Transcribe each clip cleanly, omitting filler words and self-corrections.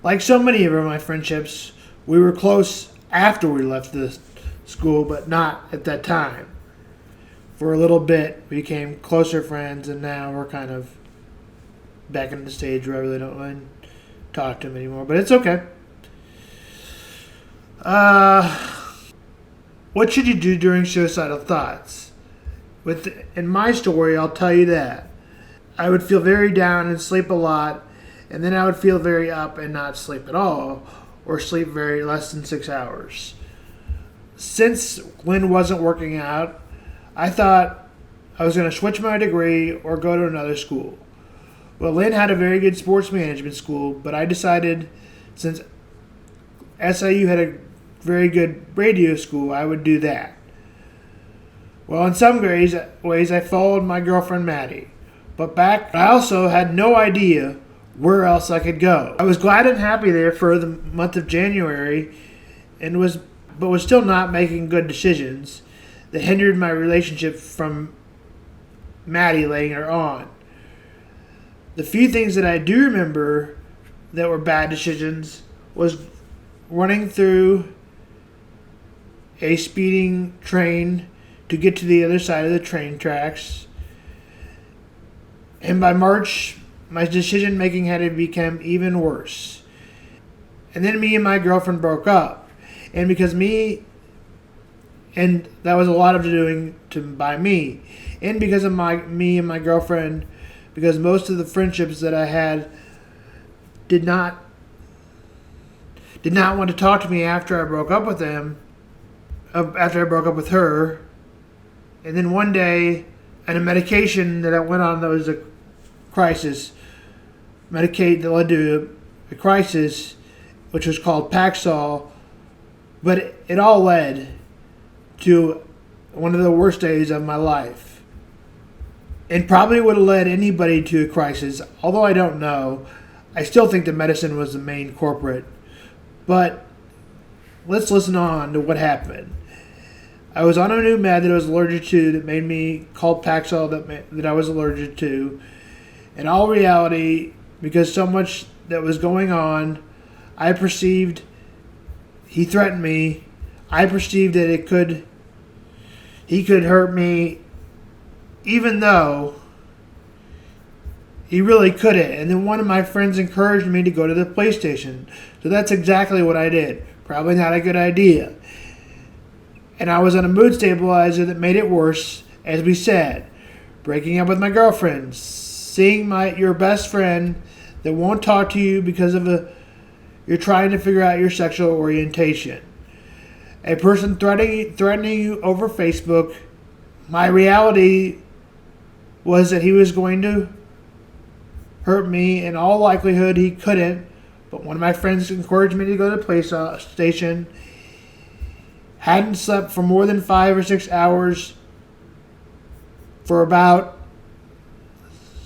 Like so many of my friendships, we were close after we left the school, but not at that time. For a little bit, we became closer friends, and now we're kind of back in the stage where I really don't want to talk to him anymore. But it's okay. What should you do during suicidal thoughts? In my story, I'll tell you that. I would feel very down and sleep a lot, and then I would feel very up and not sleep at all, or sleep very less than 6 hours. Since Lynn wasn't working out, I thought I was going to switch my degree or go to another school. Well, Lynn had a very good sports management school, but I decided since SIU had a very good radio school, I would do that. Well, in some ways I followed my girlfriend Maddie, but I also had no idea where else I could go. I was glad and happy there for the month of January, but was still not making good decisions that hindered my relationship from Maddie laying her on. The few things that I do remember that were bad decisions was running through a speeding train to get to the other side of the train tracks. And by March, my decision making had become even worse. And then me and my girlfriend broke up. And that was a lot of doing by me. And because of me and my girlfriend, because most of the friendships that I had did not want to talk to me after I broke up with them, after I broke up with her. And then one day, and a medication that I went on that was a crisis, Medicaid that led to a crisis, which was called Paxil, but it all led to one of the worst days of my life. And probably would have led anybody to a crisis, although I don't know. I still think the medicine was the main culprit. But let's listen on to what happened. I was on a new med that I was allergic to that made me called Paxil that I was allergic to. In all reality, because so much that was going on, I perceived he threatened me. I perceived that he could hurt me, even though he really couldn't. And then one of my friends encouraged me to go to the police station. So that's exactly what I did. Probably not a good idea. And I was on a mood stabilizer that made it worse, as we said. Breaking up with my girlfriend. Seeing your best friend that won't talk to you because of you're trying to figure out your sexual orientation. A person threatening you over Facebook. My reality was that he was going to hurt me. In all likelihood, he couldn't. But one of my friends encouraged me to go to the police station. Hadn't slept for more than 5 or 6 hours for about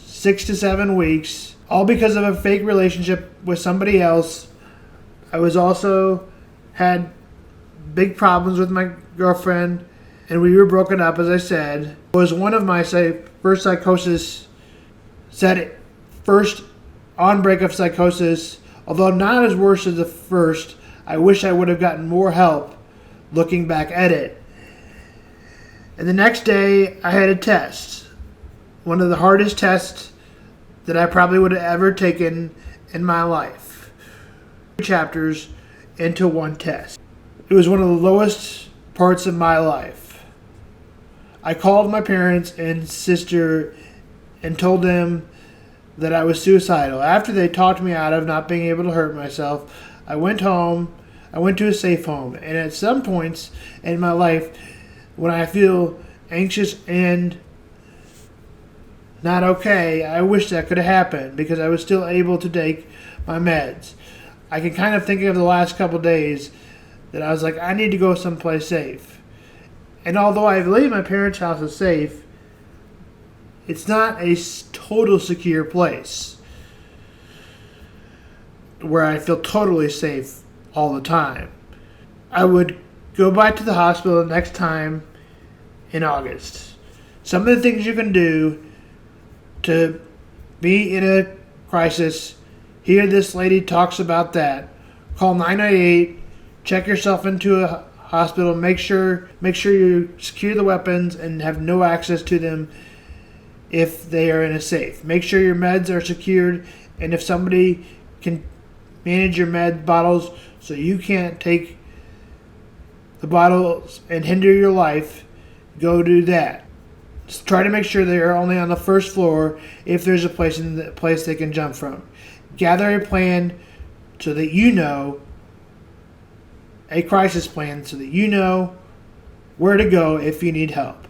6 to 7 weeks. All because of a fake relationship with somebody else. I was also had big problems with my girlfriend, and we were broken up, as I said. It was one of my first psychosis, first on breakup psychosis. Although not as worse as the first, I wish I would have gotten more help looking back at it. And the next day, I had a test. One of the hardest tests that I probably would have ever taken in my life. 2 chapters into one test. It was one of the lowest parts of my life. I called my parents and sister and told them that I was suicidal. After they talked me out of not being able to hurt myself, I went home. I went to a safe home. And at some points in my life, when I feel anxious and not okay, I wish that could have happened because I was still able to take my meds. I can kind of think of the last couple days that I was like, I need to go someplace safe. And although I believe my parents' house is safe, it's not a total secure place where I feel totally safe all the time. I would go back to the hospital next time in August. Some of the things you can do to be in a crisis Here this lady talks about that. Call 998, check yourself into a hospital, make sure you secure the weapons and have no access to them if they are in a safe. Make sure your meds are secured, and if somebody can manage your med bottles so you can't take the bottles and hinder your life, go do that. Just try to make sure they are only on the first floor if there's a place they can jump from. Gather a plan so that you know, a crisis plan so that you know where to go if you need help.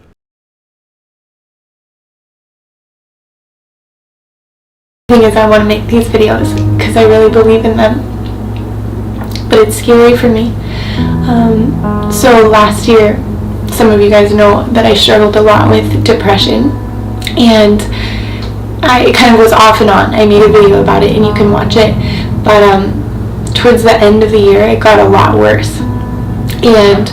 The thing is, I want to make these videos because I really believe in them, but it's scary for me. So last year, some of you guys know that I struggled a lot with depression, and I kind of was off and on. I made a video about it and you can watch it, but towards the end of the year it got a lot worse, and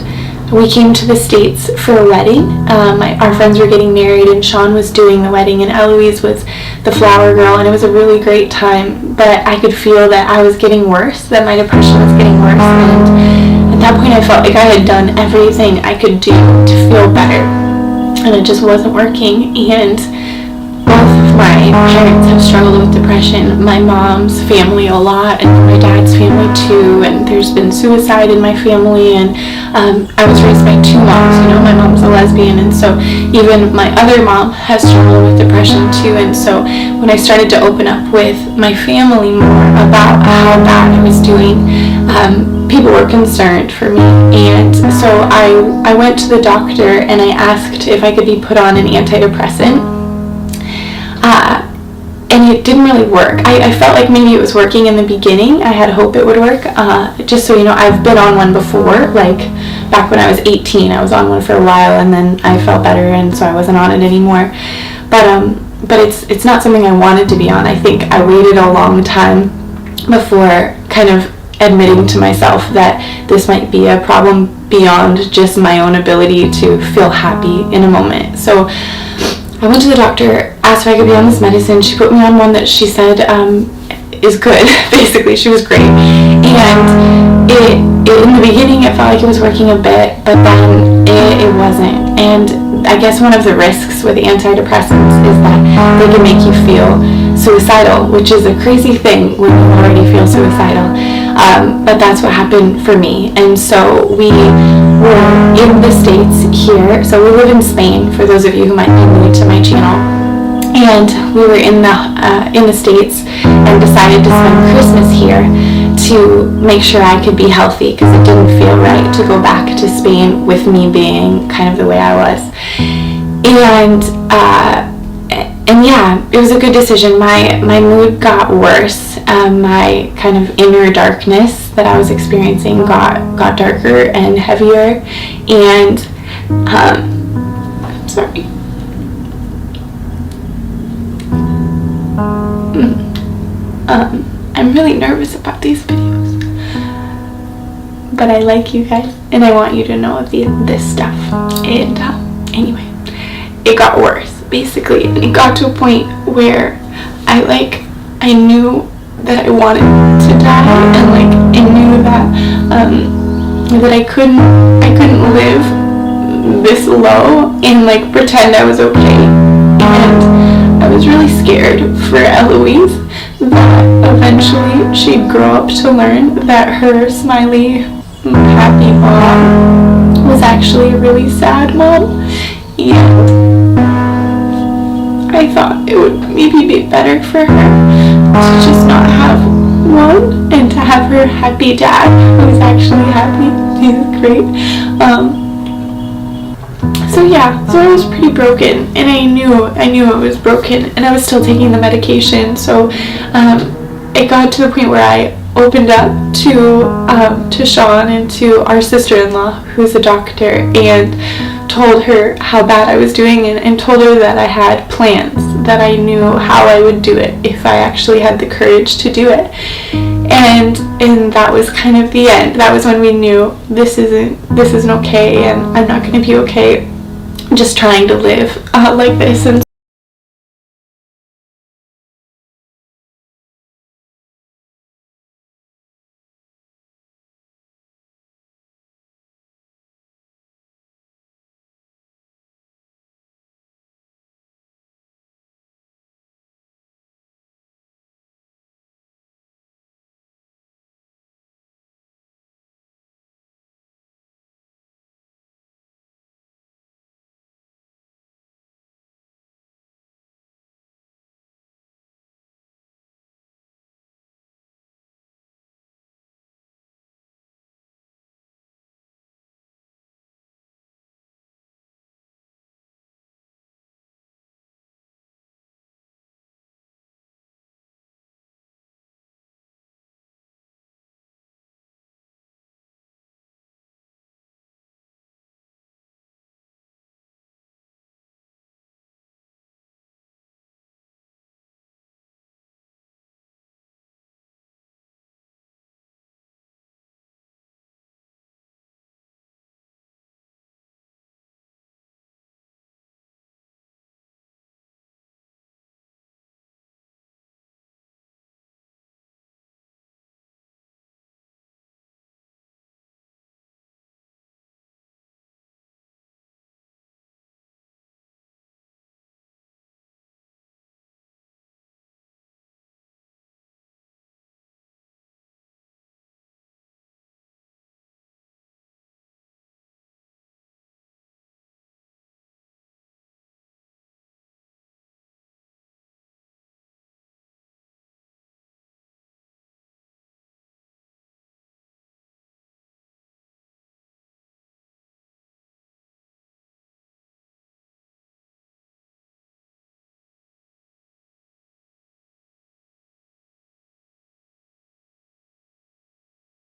we came to the States for a wedding. Our friends were getting married and Sean was doing the wedding and Eloise was the flower girl, and it was a really great time, but I could feel that I was getting worse, that my depression was getting worse, and at that point I felt like I had done everything I could do to feel better, and it just wasn't working. And both of my parents have struggled with depression, my mom's family a lot, and my dad's family too, and there's been suicide in my family, and I was raised by two moms, my mom's a lesbian, and so even my other mom has struggled with depression too, and so when I started to open up with my family more about how bad I was doing, people were concerned for me, and so I went to the doctor and I asked if I could be put on an antidepressant. And it didn't really work. I felt like maybe it was working in the beginning. I had hope it would work. Just so you know, I've been on one before, like back when I was 18. I was on one for a while and then I felt better and so I wasn't on it anymore. But it's not something I wanted to be on. I think I waited a long time before kind of admitting to myself that this might be a problem beyond just my own ability to feel happy in a moment. So I went to the doctor, asked if I could be on this medicine. She put me on one that she said is good, basically. She was great. And in the beginning, it felt like it was working a bit, but then it wasn't. And I guess one of the risks with antidepressants is that they can make you feel suicidal, which is a crazy thing when you already feel suicidal. But that's what happened for me. And so we were in the States here. So we live in Spain, for those of you who might be new to my channel. And we were in the States and decided to spend Christmas here to make sure I could be healthy, because it didn't feel right to go back to Spain with me being kind of the way I was. And yeah, it was a good decision. My mood got worse. My kind of inner darkness that I was experiencing got darker and heavier. And I'm sorry. I'm really nervous about these videos, but I like you guys and I want you to know of this stuff. And anyway, it got worse basically, and it got to a point where I knew that I wanted to die, and I knew that I couldn't live this low and pretend I was okay. And I was really scared for Eloise, that eventually she'd grow up to learn that her smiley, happy mom was actually a really sad mom. And I thought it would maybe be better for her to just not have one and to have her happy dad who's actually happy. He's great. So I was pretty broken, and I knew I was broken, and I was still taking the medication. So it got to the point where I opened up to Sean and to our sister-in-law, who's a doctor, and told her how bad I was doing, and told her that I had plans, that I knew how I would do it if I actually had the courage to do it. And that was kind of the end. That was when we knew this isn't okay, and I'm not going to be okay just trying to live like this. And